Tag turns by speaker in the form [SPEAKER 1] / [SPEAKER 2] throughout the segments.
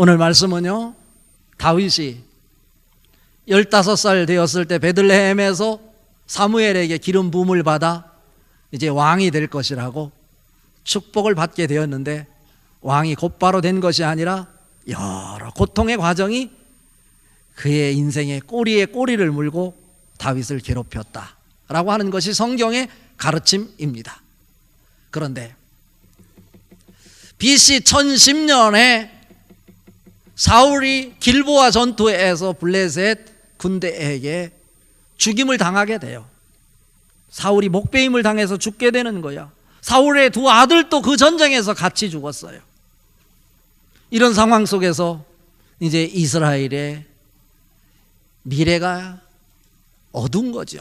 [SPEAKER 1] 오늘 말씀은요, 다윗이 15살 되었을 때 베들레헴에서 사무엘에게 기름 부음을 받아 이제 왕이 될 것이라고 축복을 받게 되었는데, 왕이 곧바로 된 것이 아니라 여러 고통의 과정이 그의 인생의 꼬리에 꼬리를 물고 다윗을 괴롭혔다라고 하는 것이 성경의 가르침입니다. 그런데 BC 1010년에 사울이 길보아 전투에서 블레셋 군대에게 죽임을 당하게 돼요. 사울이 목베임을 당해서 죽게 되는 거야. 사울의 두 아들도 그 전쟁에서 같이 죽었어요. 이런 상황 속에서 이제 이스라엘의 미래가 어두운 거죠.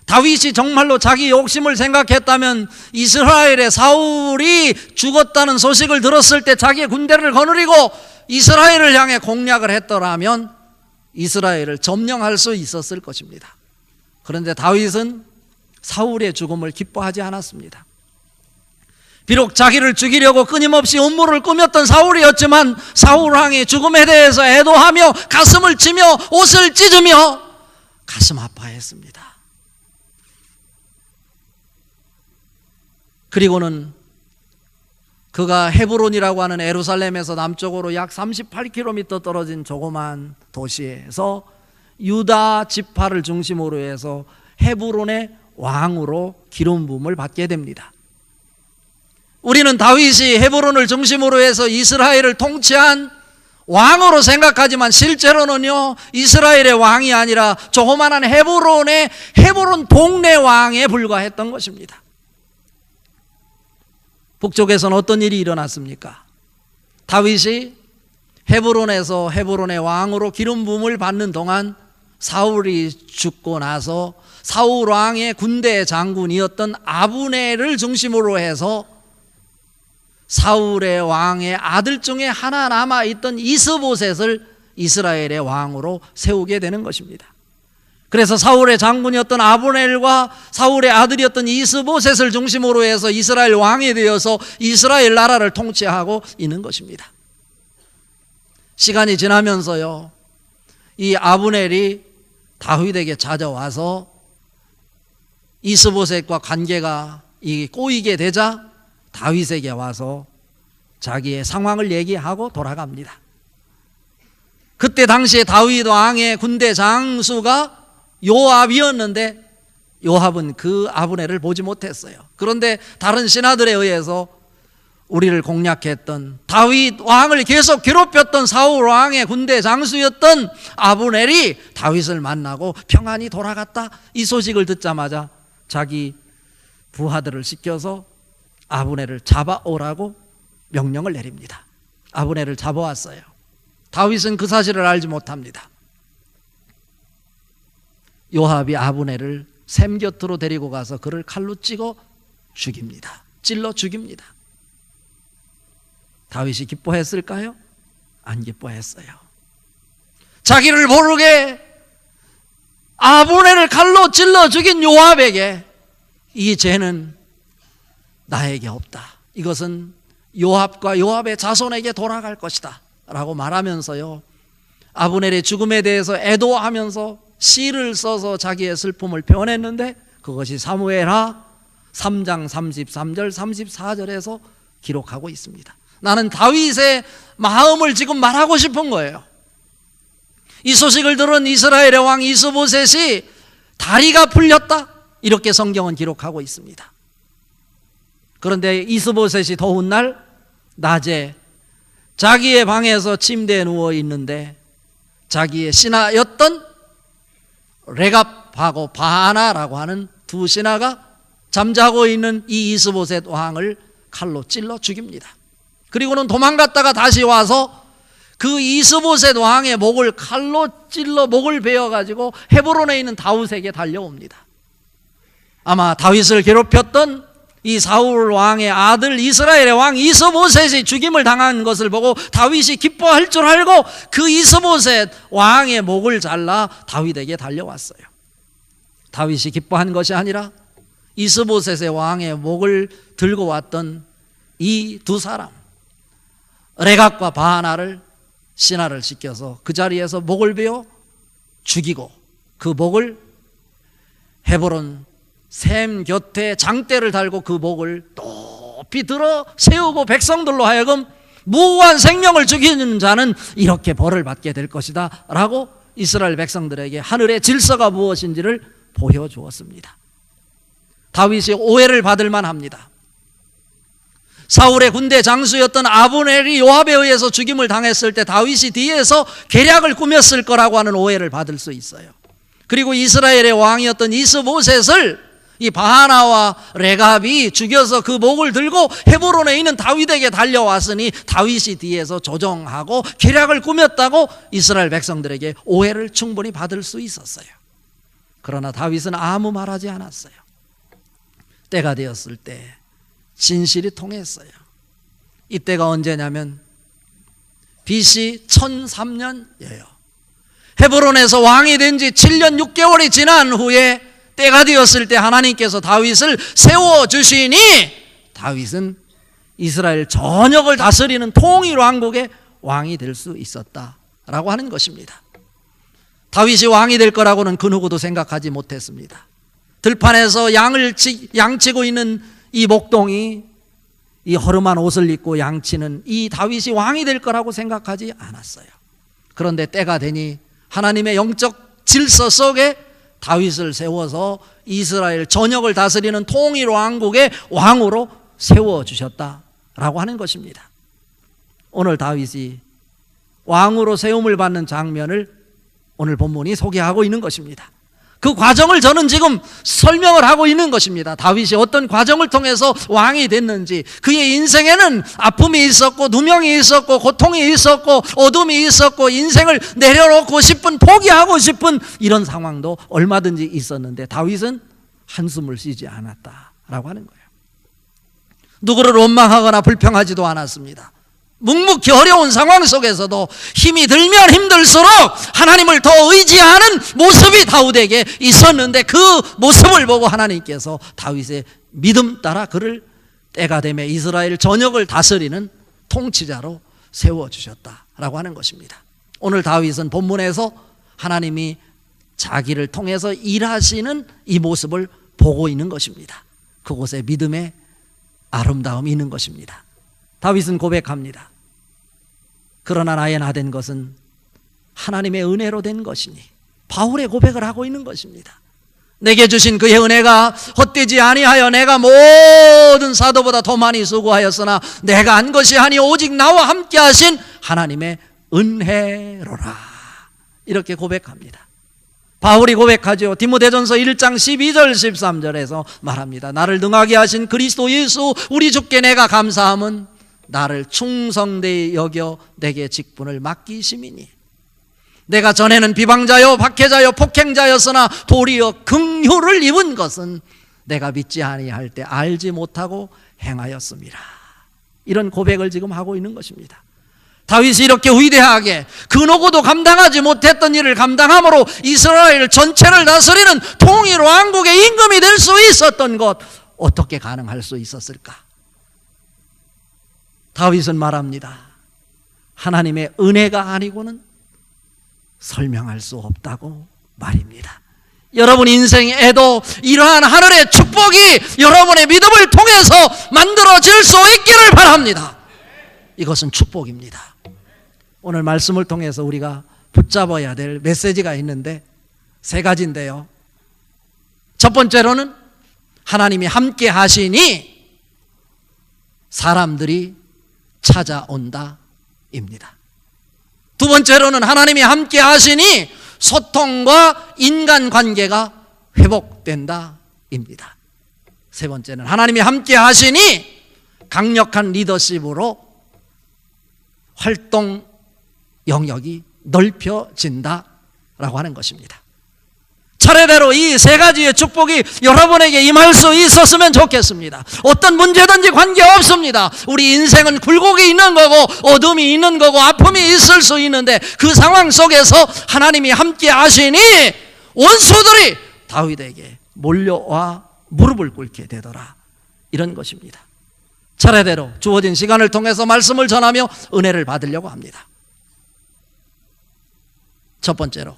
[SPEAKER 1] 다윗이 정말로 자기 욕심을 생각했다면 이스라엘의 사울이 죽었다는 소식을 들었을 때 자기의 군대를 거느리고 이스라엘을 향해 공략을 했더라면 이스라엘을 점령할 수 있었을 것입니다. 그런데 다윗은 사울의 죽음을 기뻐하지 않았습니다. 비록 자기를 죽이려고 끊임없이 음모를 꾸몄던 사울이었지만 사울 왕의 죽음에 대해서 애도하며 가슴을 치며 옷을 찢으며 가슴 아파했습니다. 그리고는 그가 헤브론이라고 하는 예루살렘에서 남쪽으로 약 38km 떨어진 조그만 도시에서 유다 지파를 중심으로 해서 헤브론의 왕으로 기름 부음을 받게 됩니다. 우리는 다윗이 헤브론을 중심으로 해서 이스라엘을 통치한 왕으로 생각하지만 실제로는요, 이스라엘의 왕이 아니라 조그만한 헤브론 동네 왕에 불과했던 것입니다. 북쪽에서는 어떤 일이 일어났습니까? 다윗이 헤브론에서 헤브론의 왕으로 기름 부음을 받는 동안 사울이 죽고 나서 사울 왕의 군대 장군이었던 아브넬을 중심으로 해서 사울의 왕의 아들 중에 하나 남아있던 이스보셋을 이스라엘의 왕으로 세우게 되는 것입니다. 그래서 사울의 장군이었던 아브넬과 사울의 아들이었던 이스보셋을 중심으로 해서 이스라엘 왕이 되어서 이스라엘 나라를 통치하고 있는 것입니다. 시간이 지나면서요, 이 아브넬이 다윗에게 찾아와서 이스보셋과 관계가 꼬이게 되자 다윗에게 와서 자기의 상황을 얘기하고 돌아갑니다. 그때 당시에 다윗 왕의 군대 장수가 요압이었는데 요압은 그 아브넬을 보지 못했어요. 그런데 다른 신하들에 의해서 우리를 공략했던 다윗 왕을 계속 괴롭혔던 사울 왕의 군대 장수였던 아브넬이 다윗을 만나고 평안히 돌아갔다, 이 소식을 듣자마자 자기 부하들을 시켜서 아브넬을 잡아오라고 명령을 내립니다. 아브넬을 잡아왔어요. 다윗은 그 사실을 알지 못합니다. 요압이 아브넬을 샘 곁으로 데리고 가서 그를 칼로 찔러 죽입니다. 다윗이 기뻐했을까요? 안 기뻐했어요. 자기를 모르게 아브넬을 칼로 찔러 죽인 요압에게 이 죄는 나에게 없다, 이것은 요압과 요압의 자손에게 돌아갈 것이다 라고 말하면서요, 아브넬의 죽음에 대해서 애도하면서 시를 써서 자기의 슬픔을 표현했는데 그것이 사무엘하 3장 33절 34절에서 기록하고 있습니다. 나는 다윗의 마음을 지금 말하고 싶은 거예요. 이 소식을 들은 이스라엘의 왕 이스보셋이 다리가 풀렸다, 이렇게 성경은 기록하고 있습니다. 그런데 이스보셋이 더운 날 낮에 자기의 방에서 침대에 누워 있는데 자기의 신하였던 레갑하고 바하나라고 하는 두 신하가 잠자고 있는 이 이스보셋 왕을 칼로 찔러 죽입니다. 그리고는 도망갔다가 다시 와서 그 이스보셋 왕의 목을 칼로 찔러 목을 베어가지고 헤브론에 있는 다윗에게 달려옵니다. 아마 다윗을 괴롭혔던 이 사울 왕의 아들 이스라엘의 왕 이스보셋이 죽임을 당한 것을 보고 다윗이 기뻐할 줄 알고 그 이스보셋 왕의 목을 잘라 다윗에게 달려왔어요. 다윗이 기뻐한 것이 아니라 이스보셋의 왕의 목을 들고 왔던 이 두 사람, 레갑과 바하나를 신하를 시켜서 그 자리에서 목을 베어 죽이고 그 목을 헤브론 샘 곁에 장대를 달고 그 목을 높이 들어 세우고 백성들로 하여금 무고한 생명을 죽이는 자는 이렇게 벌을 받게 될 것이다 라고 이스라엘 백성들에게 하늘의 질서가 무엇인지를 보여주었습니다. 다윗이 오해를 받을 만합니다. 사울의 군대 장수였던 아브넬이 요압에 의해서 죽임을 당했을 때 다윗이 뒤에서 계략을 꾸몄을 거라고 하는 오해를 받을 수 있어요. 그리고 이스라엘의 왕이었던 이스보셋을 이 바하나와 레갑이 죽여서 그 목을 들고 헤브론에 있는 다윗에게 달려왔으니 다윗이 뒤에서 조정하고 계략을 꾸몄다고 이스라엘 백성들에게 오해를 충분히 받을 수 있었어요. 그러나 다윗은 아무 말하지 않았어요. 때가 되었을 때 진실이 통했어요. 이때가 언제냐면 BC 1003년이에요. 헤브론에서 왕이 된 지 7년 6개월이 지난 후에 때가 되었을 때 하나님께서 다윗을 세워주시니 다윗은 이스라엘 전역을 다스리는 통일 왕국의 왕이 될 수 있었다라고 하는 것입니다. 다윗이 왕이 될 거라고는 그 누구도 생각하지 못했습니다. 들판에서 양치고 있는 이 목동이 이 허름한 옷을 입고 양치는 이 다윗이 왕이 될 거라고 생각하지 않았어요. 그런데 때가 되니 하나님의 영적 질서 속에 다윗을 세워서 이스라엘 전역을 다스리는 통일 왕국의 왕으로 세워주셨다라고 하는 것입니다. 오늘 다윗이 왕으로 세움을 받는 장면을 오늘 본문이 소개하고 있는 것입니다. 그 과정을 저는 지금 설명을 하고 있는 것입니다. 다윗이 어떤 과정을 통해서 왕이 됐는지, 그의 인생에는 아픔이 있었고 누명이 있었고 고통이 있었고 어둠이 있었고 인생을 내려놓고 싶은, 포기하고 싶은 이런 상황도 얼마든지 있었는데 다윗은 한숨을 쉬지 않았다라고 하는 거예요. 누구를 원망하거나 불평하지도 않았습니다. 묵묵히 어려운 상황 속에서도 힘이 들면 힘들수록 하나님을 더 의지하는 모습이 다윗에게 있었는데 그 모습을 보고 하나님께서 다윗의 믿음 따라 그를 때가 되매 이스라엘 전역을 다스리는 통치자로 세워주셨다라고 하는 것입니다. 오늘 다윗은 본문에서 하나님이 자기를 통해서 일하시는 이 모습을 보고 있는 것입니다. 그곳에 믿음의 아름다움이 있는 것입니다. 다윗은 고백합니다. 그러나 나의 나 된 것은 하나님의 은혜로 된 것이니, 바울의 고백을 하고 있는 것입니다. 내게 주신 그의 은혜가 헛되지 아니하여 내가 모든 사도보다 더 많이 수고하였으나 내가 한 것이 아니 오직 나와 함께 하신 하나님의 은혜로라. 이렇게 고백합니다. 바울이 고백하죠. 디모데전서 1장 12절 13절에서 말합니다. 나를 능하게 하신 그리스도 예수 우리 주께 내가 감사함은 나를 충성되이 여겨 내게 직분을 맡기심이니 내가 전에는 비방자요 박해자요 폭행자였으나 도리어 긍휼을 입은 것은 내가 믿지 아니할 때 알지 못하고 행하였습니다. 이런 고백을 지금 하고 있는 것입니다. 다윗이 이렇게 위대하게 그 누구도 감당하지 못했던 일을 감당함으로 이스라엘 전체를 다스리는 통일 왕국의 임금이 될 수 있었던 것, 어떻게 가능할 수 있었을까? 다윗은 말합니다. 하나님의 은혜가 아니고는 설명할 수 없다고 말입니다. 여러분 인생에도 이러한 하늘의 축복이 여러분의 믿음을 통해서 만들어질 수 있기를 바랍니다. 이것은 축복입니다. 오늘 말씀을 통해서 우리가 붙잡아야 될 메시지가 있는데 세 가지인데요. 첫 번째로는 하나님이 함께 하시니 사람들이 찾아온다 입니다. 두 번째로는 하나님이 함께 하시니 소통과 인간관계가 회복된다 입니다. 세 번째는 하나님이 함께 하시니 강력한 리더십으로 활동 영역이 넓혀진다라고 하는 것입니다. 차례대로 이 세 가지의 축복이 여러분에게 임할 수 있었으면 좋겠습니다. 어떤 문제든지 관계없습니다. 우리 인생은 굴곡이 있는 거고 어둠이 있는 거고 아픔이 있을 수 있는데 그 상황 속에서 하나님이 함께 하시니 원수들이 다윗에게 몰려와 무릎을 꿇게 되더라. 이런 것입니다. 차례대로 주어진 시간을 통해서 말씀을 전하며 은혜를 받으려고 합니다. 첫 번째로,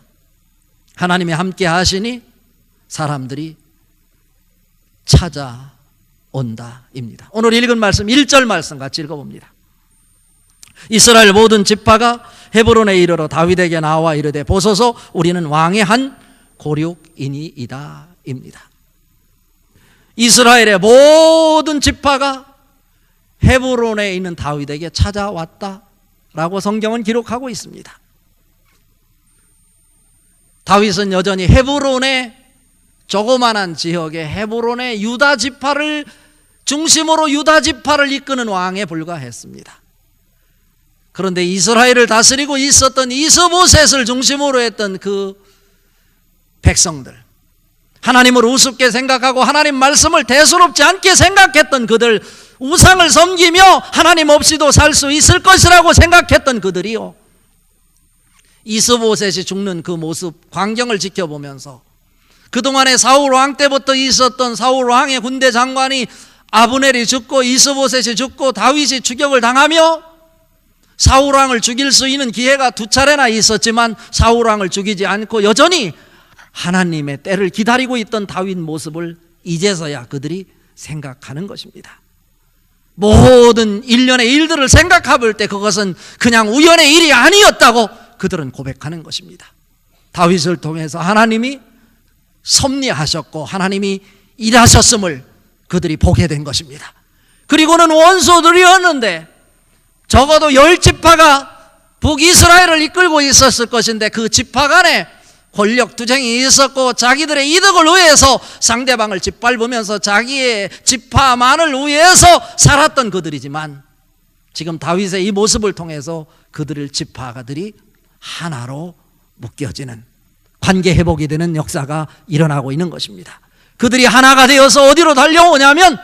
[SPEAKER 1] 하나님이 함께 하시니 사람들이 찾아온다입니다. 오늘 읽은 말씀 1절 말씀 같이 읽어봅니다. 이스라엘 모든 지파가 헤브론에 이르러 다윗에게 나와 이르되 보소서 우리는 왕의 한 고륙이니이다 입니다. 이스라엘의 모든 지파가 헤브론에 있는 다윗에게 찾아왔다라고 성경은 기록하고 있습니다. 다윗은 여전히 헤브론의 조그만한 지역의 헤브론의 유다 지파를 중심으로 유다 지파를 이끄는 왕에 불과했습니다. 그런데 이스라엘을 다스리고 있었던 이스보셋을 중심으로 했던 그 백성들, 하나님을 우습게 생각하고 하나님 말씀을 대수롭지 않게 생각했던 그들, 우상을 섬기며 하나님 없이도 살 수 있을 것이라고 생각했던 그들이요, 이스보셋이 죽는 그 모습, 광경을 지켜보면서 그동안에 사울 왕 때부터 있었던 사울 왕의 군대 장관이 아브넬이 죽고 이스보셋이 죽고 다윗이 추격을 당하며 사울 왕을 죽일 수 있는 기회가 2차례나 있었지만 사울 왕을 죽이지 않고 여전히 하나님의 때를 기다리고 있던 다윗 모습을 이제서야 그들이 생각하는 것입니다. 모든 일련의 일들을 생각해 볼 때 그것은 그냥 우연의 일이 아니었다고 그들은 고백하는 것입니다. 다윗을 통해서 하나님이 섭리하셨고 하나님이 일하셨음을 그들이 보게 된 것입니다. 그리고는 원수들이었는데 적어도 10지파가 북이스라엘을 이끌고 있었을 것인데 그 지파 간에 권력 투쟁이 있었고 자기들의 이득을 위해서 상대방을 짓밟으면서 자기의 지파만을 위해서 살았던 그들이지만 지금 다윗의 이 모습을 통해서 그들의 지파가들이 하나로 묶여지는, 관계 회복이 되는 역사가 일어나고 있는 것입니다. 그들이 하나가 되어서 어디로 달려오냐면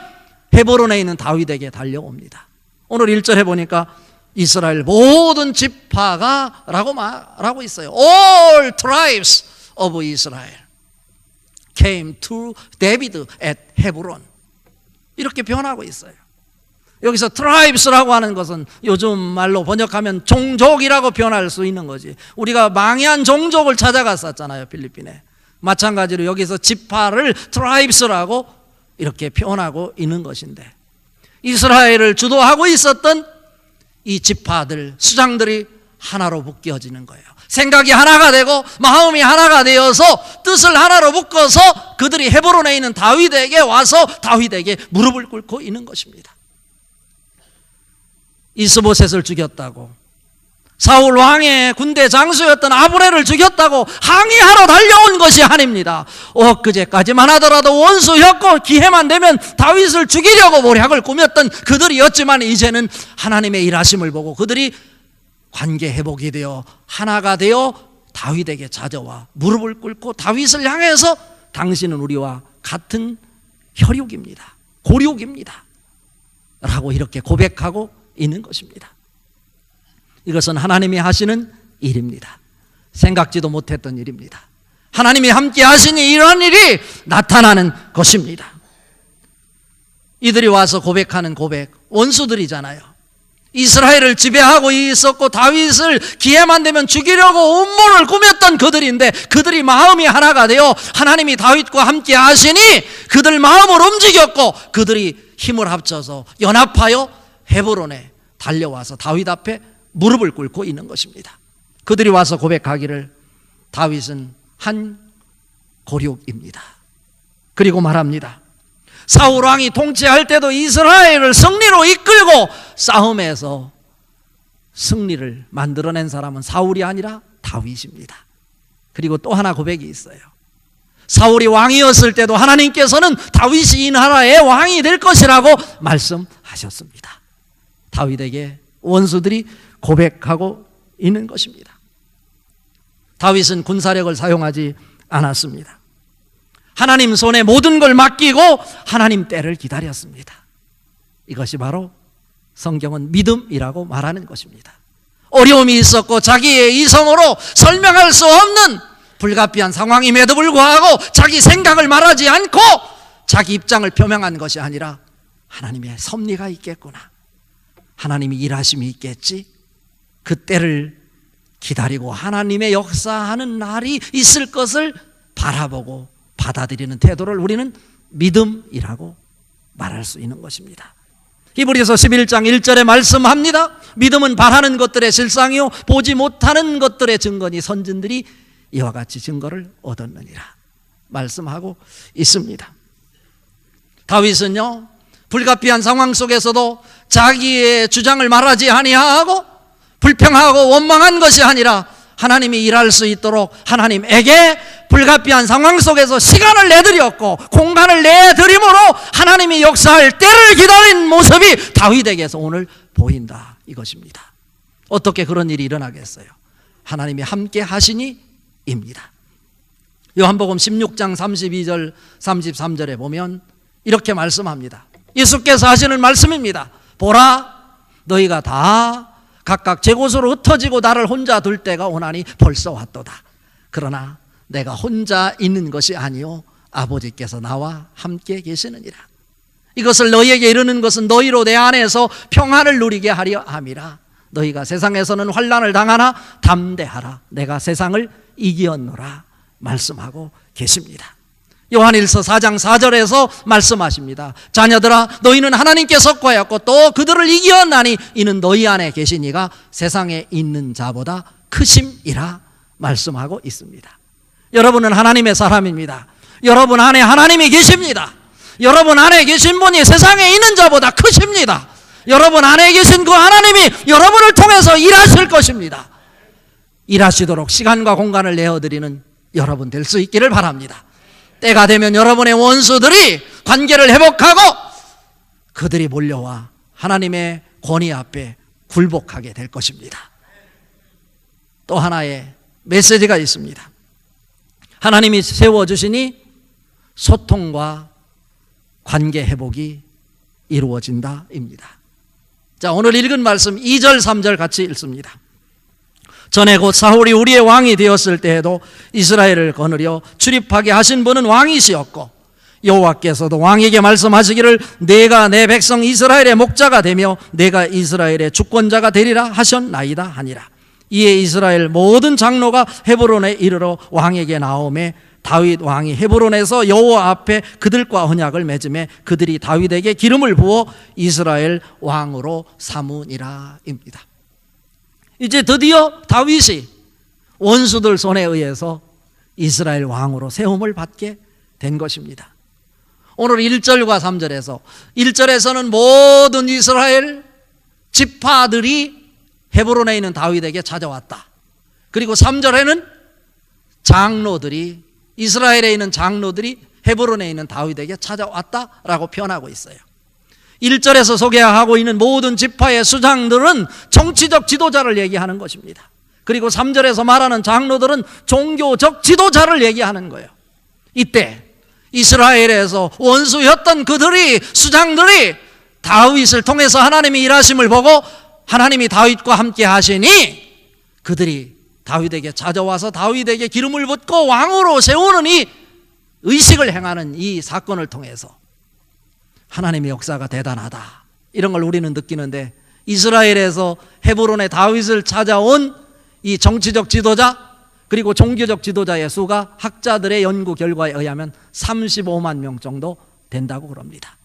[SPEAKER 1] 헤브론에 있는 다윗에게 달려옵니다. 오늘 1절에 보니까 이스라엘 모든 지파가 라고 말하고 있어요. All tribes of Israel came to David at Hebron, 이렇게 표현하고 있어요. 여기서 tribes라고 하는 것은 요즘 말로 번역하면 종족이라고 표현할 수 있는 거지. 우리가 망해한 종족을 찾아갔었잖아요, 필리핀에. 마찬가지로 여기서 지파를 tribes라고 이렇게 표현하고 있는 것인데, 이스라엘을 주도하고 있었던 이 지파들, 수장들이 하나로 묶여지는 거예요. 생각이 하나가 되고 마음이 하나가 되어서 뜻을 하나로 묶어서 그들이 헤브론에 있는 다윗에게 와서 다윗에게 무릎을 꿇고 있는 것입니다. 이스보셋을 죽였다고, 사울 왕의 군대 장수였던 아브넬을 죽였다고 항의하러 달려온 것이 아닙니다. 엊그제까지만 하더라도 원수였고 기회만 되면 다윗을 죽이려고 모략을 꾸몄던 그들이었지만 이제는 하나님의 일하심을 보고 그들이 관계 회복이 되어 하나가 되어 다윗에게 찾아와 무릎을 꿇고 다윗을 향해서 당신은 우리와 같은 혈육입니다, 고륙입니다 라고 이렇게 고백하고 있는 것입니다. 이것은 하나님이 하시는 일입니다. 생각지도 못했던 일입니다. 하나님이 함께 하시니 이러한 일이 나타나는 것입니다. 이들이 와서 고백하는 고백, 원수들이잖아요. 이스라엘을 지배하고 있었고 다윗을 기회만 되면 죽이려고 음모를 꾸몄던 그들인데 그들이 마음이 하나가 되어 하나님이 다윗과 함께 하시니 그들 마음을 움직였고 그들이 힘을 합쳐서 연합하여 헤브론에 달려와서 다윗 앞에 무릎을 꿇고 있는 것입니다. 그들이 와서 고백하기를 다윗은 한 고륙입니다. 그리고 말합니다. 사울 왕이 통치할 때도 이스라엘을 승리로 이끌고 싸움에서 승리를 만들어낸 사람은 사울이 아니라 다윗입니다. 그리고 또 하나 고백이 있어요. 사울이 왕이었을 때도 하나님께서는 다윗이 이 나라의 왕이 될 것이라고 말씀하셨습니다. 다윗에게 원수들이 고백하고 있는 것입니다. 다윗은 군사력을 사용하지 않았습니다. 하나님 손에 모든 걸 맡기고 하나님 때를 기다렸습니다. 이것이 바로 성경은 믿음이라고 말하는 것입니다. 어려움이 있었고 자기의 이성으로 설명할 수 없는 불가피한 상황임에도 불구하고 자기 생각을 말하지 않고 자기 입장을 표명한 것이 아니라 하나님의 섭리가 있겠구나, 하나님이 일하심이 있겠지, 그때를 기다리고 하나님의 역사하는 날이 있을 것을 바라보고 받아들이는 태도를 우리는 믿음이라고 말할 수 있는 것입니다. 히브리서 11장 1절에 말씀합니다. 믿음은 바라는 것들의 실상이요 보지 못하는 것들의 증거니 선진들이 이와 같이 증거를 얻었느니라 말씀하고 있습니다. 다윗은요, 불가피한 상황 속에서도 자기의 주장을 말하지 아니하고 불평하고 원망한 것이 아니라 하나님이 일할 수 있도록 하나님에게 불가피한 상황 속에서 시간을 내드렸고 공간을 내드림으로 하나님이 역사할 때를 기다린 모습이 다윗에게서 오늘 보인다 이것입니다. 어떻게 그런 일이 일어나겠어요? 하나님이 함께 하시니 입니다. 요한복음 16장 32절 33절에 보면 이렇게 말씀합니다. 예수께서 하시는 말씀입니다. 보라, 너희가 다 각각 제 곳으로 흩어지고 나를 혼자 둘 때가 오나니 벌써 왔도다. 그러나 내가 혼자 있는 것이 아니요 아버지께서 나와 함께 계시느니라. 이것을 너희에게 이르는 것은 너희로 내 안에서 평안을 누리게 하려 함이라. 너희가 세상에서는 환난을 당하나 담대하라. 내가 세상을 이기었노라 말씀하고 계십니다. 요한일서 4장 4절에서 말씀하십니다. 자녀들아, 너희는 하나님께 속하였고 또 그들을 이기었나니 이는 너희 안에 계신 이가 세상에 있는 자보다 크심이라 말씀하고 있습니다. 여러분은 하나님의 사람입니다. 여러분 안에 하나님이 계십니다. 여러분 안에 계신 분이 세상에 있는 자보다 크십니다. 여러분 안에 계신 그 하나님이 여러분을 통해서 일하실 것입니다. 일하시도록 시간과 공간을 내어드리는 여러분 될 수 있기를 바랍니다. 때가 되면 여러분의 원수들이 관계를 회복하고 그들이 몰려와 하나님의 권위 앞에 굴복하게 될 것입니다. 또 하나의 메시지가 있습니다. 하나님이 세워주시니 소통과 관계 회복이 이루어진다입니다. 자, 오늘 읽은 말씀 2절 3절 같이 읽습니다. 전에 곧 사울이 우리의 왕이 되었을 때에도 이스라엘을 거느려 출입하게 하신 분은 왕이시었고 여호와께서도 왕에게 말씀하시기를 내가 내 백성 이스라엘의 목자가 되며 내가 이스라엘의 주권자가 되리라 하셨나이다 하니라. 이에 이스라엘 모든 장로가 헤브론에 이르러 왕에게 나오매 다윗 왕이 헤브론에서 여호와 앞에 그들과 언약을 맺음에 그들이 다윗에게 기름을 부어 이스라엘 왕으로 삼으니라입니다. 이제 드디어 다윗이 원수들 손에 의해서 이스라엘 왕으로 세움을 받게 된 것입니다. 오늘 1절과 3절에서 1절에서는 모든 이스라엘 지파들이 헤브론에 있는 다윗에게 찾아왔다. 그리고 3절에는 장로들이 이스라엘에 있는 장로들이 헤브론에 있는 다윗에게 찾아왔다라고 표현하고 있어요. 1절에서 소개하고 있는 모든 지파의 수장들은 정치적 지도자를 얘기하는 것입니다. 그리고 3절에서 말하는 장로들은 종교적 지도자를 얘기하는 거예요. 이때 이스라엘에서 원수였던 그들이 수장들이 다윗을 통해서 하나님이 일하심을 보고 하나님이 다윗과 함께 하시니 그들이 다윗에게 찾아와서 다윗에게 기름을 붓고 왕으로 세우는 이 의식을 행하는 이 사건을 통해서 하나님의 역사가 대단하다, 이런 걸 우리는 느끼는데, 이스라엘에서 헤브론에 다윗을 찾아온 이 정치적 지도자 그리고 종교적 지도자의 수가 학자들의 연구 결과에 의하면 35만 명 정도 된다고 그럽니다.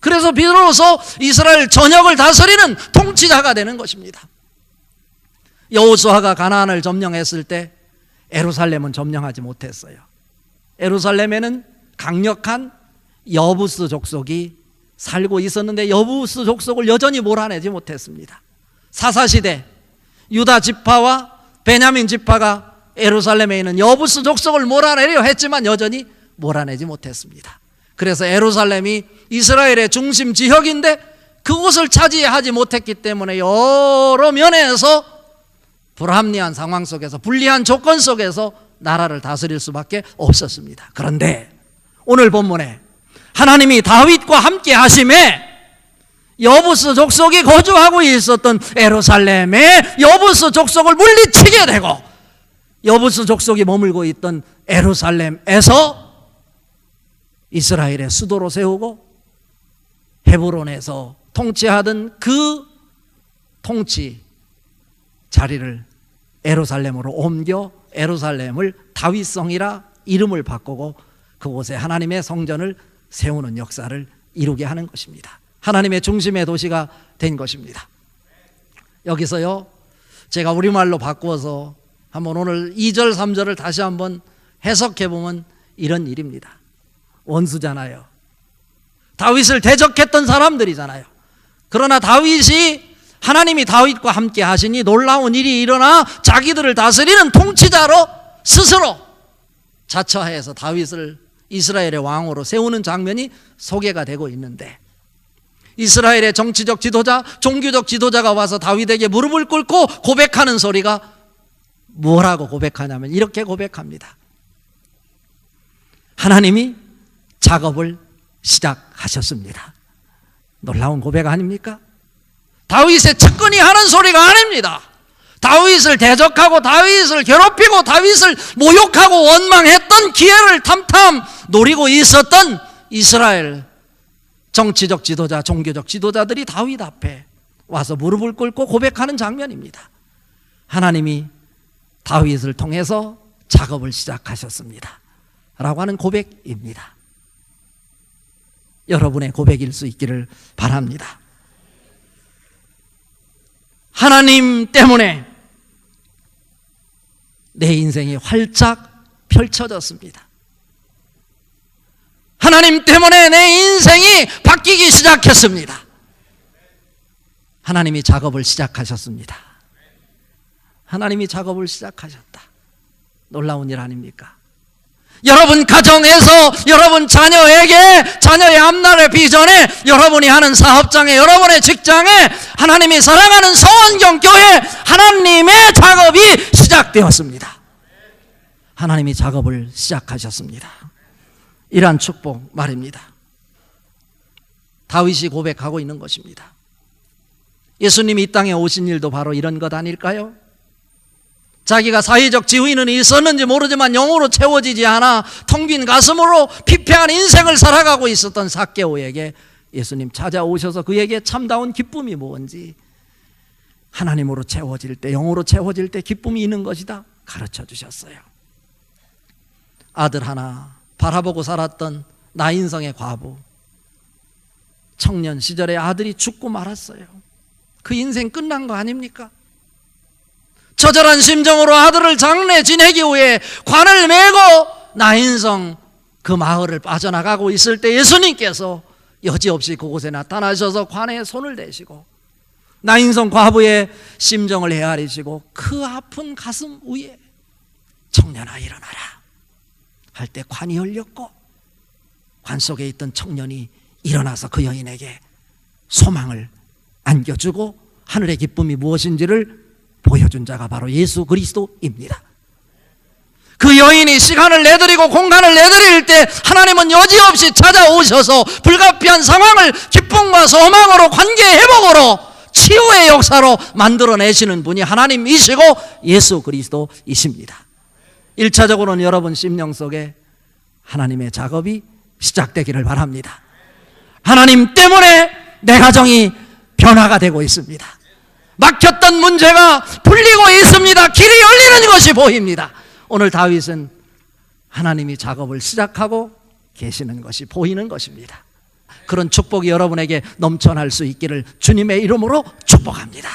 [SPEAKER 1] 그래서 비로소 이스라엘 전역을 다스리는 통치자가 되는 것입니다. 여호수아가 가나안을 점령했을 때 예루살렘은 점령하지 못했어요. 예루살렘에는 강력한 여부스 족속이 살고 있었는데 여부스 족속을 여전히 몰아내지 못했습니다. 사사시대 유다 지파와 베냐민 지파가 예루살렘에 있는 여부스 족속을 몰아내려 했지만 여전히 몰아내지 못했습니다. 그래서 예루살렘이 이스라엘의 중심 지역인데 그곳을 차지하지 못했기 때문에 여러 면에서 불합리한 상황 속에서, 불리한 조건 속에서 나라를 다스릴 수밖에 없었습니다. 그런데 오늘 본문에 하나님이 다윗과 함께 하심에 여부스 족속이 거주하고 있었던 예루살렘에 여부스 족속을 물리치게 되고, 여부스 족속이 머물고 있던 예루살렘에서 이스라엘의 수도로 세우고 헤브론에서 통치하던 그 통치 자리를 예루살렘으로 옮겨 예루살렘을 다윗성이라 이름을 바꾸고 그곳에 하나님의 성전을 세우는 역사를 이루게 하는 것입니다. 하나님의 중심의 도시가 된 것입니다. 여기서요, 제가 우리말로 바꾸어서 한번 오늘 2절 3절을 다시 한번 해석해 보면 이런 일입니다. 원수잖아요. 다윗을 대적했던 사람들이잖아요. 그러나 다윗이 하나님이 다윗과 함께 하시니 놀라운 일이 일어나 자기들을 다스리는 통치자로 스스로 자처해서 다윗을 이스라엘의 왕으로 세우는 장면이 소개가 되고 있는데, 이스라엘의 정치적 지도자, 종교적 지도자가 와서 다윗에게 무릎을 꿇고 고백하는 소리가 뭐라고 고백하냐면 이렇게 고백합니다. 하나님이 작업을 시작하셨습니다. 놀라운 고백 아닙니까? 다윗의 측근이 하는 소리가 아닙니다. 다윗을 대적하고 다윗을 괴롭히고 다윗을 모욕하고 원망했던 기회를 탐탐 노리고 있었던 이스라엘 정치적 지도자, 종교적 지도자들이 다윗 앞에 와서 무릎을 꿇고 고백하는 장면입니다. 하나님이 다윗을 통해서 작업을 시작하셨습니다 라고 하는 고백입니다. 여러분의 고백일 수 있기를 바랍니다. 하나님 때문에 내 인생이 활짝 펼쳐졌습니다. 하나님 때문에 내 인생이 바뀌기 시작했습니다. 하나님이 작업을 시작하셨습니다. 하나님이 작업을 시작하셨다. 놀라운 일 아닙니까? 여러분 가정에서, 여러분 자녀에게, 자녀의 앞날의 비전에, 여러분이 하는 사업장에, 여러분의 직장에, 하나님이 사랑하는 서원경 교회 하나님의 작업이 시작되었습니다. 하나님이 작업을 시작하셨습니다. 이러한 축복 말입니다. 다윗이 고백하고 있는 것입니다. 예수님이 이 땅에 오신 일도 바로 이런 것 아닐까요? 자기가 사회적 지위는 있었는지 모르지만 영으로 채워지지 않아 텅 빈 가슴으로 피폐한 인생을 살아가고 있었던 삭개오에게 예수님 찾아오셔서 그에게 참다운 기쁨이 뭔지, 하나님으로 채워질 때, 영으로 채워질 때 기쁨이 있는 것이다 가르쳐 주셨어요. 아들 하나 바라보고 살았던 나인성의 과부, 청년 시절에 아들이 죽고 말았어요. 그 인생 끝난 거 아닙니까? 처절한 심정으로 아들을 장례 지내기 위해 관을 메고 나인성 그 마을을 빠져나가고 있을 때 예수님께서 여지없이 그곳에 나타나셔서 관에 손을 대시고 나인성 과부의 심정을 헤아리시고 그 아픈 가슴 위에 청년아 일어나라 할 때 관이 열렸고 관 속에 있던 청년이 일어나서 그 여인에게 소망을 안겨주고 하늘의 기쁨이 무엇인지를 보여준 자가 바로 예수 그리스도입니다. 그 여인이 시간을 내드리고 공간을 내드릴 때 하나님은 여지없이 찾아오셔서 불가피한 상황을 기쁨과 소망으로, 관계 회복으로, 치유의 역사로 만들어내시는 분이 하나님이시고 예수 그리스도이십니다. 1차적으로는 여러분 심령 속에 하나님의 작업이 시작되기를 바랍니다. 하나님 때문에 내 가정이 변화가 되고 있습니다. 막혔던 문제가 풀리고 있습니다. 길이 열리는 것이 보입니다. 오늘 다윗은 하나님이 작업을 시작하고 계시는 것이 보이는 것입니다. 그런 축복이 여러분에게 넘쳐날 수 있기를 주님의 이름으로 축복합니다.